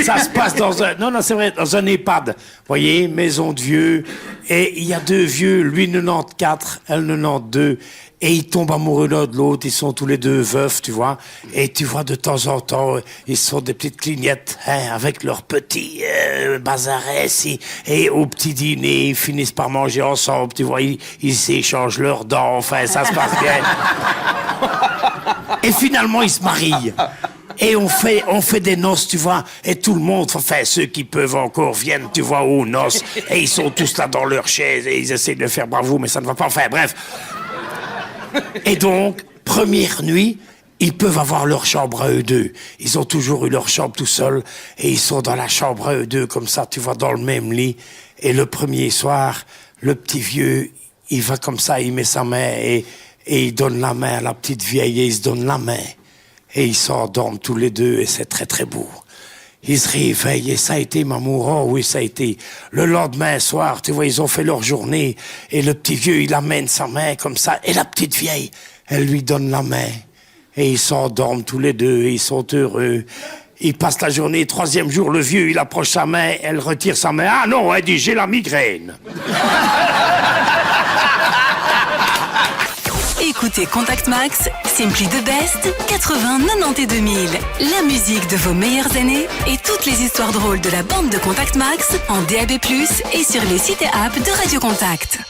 Ça se passe dans un... Non, c'est vrai, dans un EHPAD. Vous voyez, maison de vieux. Et il y a deux vieux, lui 94, elle 92. Et ils tombent amoureux l'un de l'autre. Ils sont tous les deux veufs, tu vois. Et tu vois, de temps en temps, ils sont des petites clignettes, hein, avec leurs petits bazarès. Et au petit dîner, ils finissent par manger ensemble. Tu vois, ils s'échangent leurs dents. Enfin, ça se passe bien. Et finalement, ils se marient. Et on fait des noces, tu vois, et tout le monde, enfin, ceux qui peuvent encore viennent, tu vois, aux noces, et ils sont tous là dans leur chaise, et ils essaient de faire bravo, mais ça ne va pas, enfin, bref. Et donc, première nuit, ils peuvent avoir leur chambre à eux deux. Ils ont toujours eu leur chambre tout seuls, et ils sont dans la chambre à eux deux, comme ça, tu vois, dans le même lit. Et le premier soir, le petit vieux, il va comme ça, il met sa main, et il donne la main à la petite vieille, et ils se donnent la main. Et ils s'endorment tous les deux, et c'est très très beau. Ils se réveillent, et ça a été, maman, oh oui, ça a été. Le lendemain soir, tu vois, ils ont fait leur journée, et le petit vieux, il amène sa main comme ça, et la petite vieille, elle lui donne la main. Et ils s'endorment tous les deux, et ils sont heureux. Ils passent la journée, troisième jour, le vieux, il approche sa main, elle retire sa main. Ah non, elle dit, j'ai la migraine. Écoutez Contact Max, Simply the Best, 80, 90 et 2000. La musique de vos meilleures années et toutes les histoires drôles de la bande de Contact Max en DAB+, et sur les sites et apps de Radio Contact.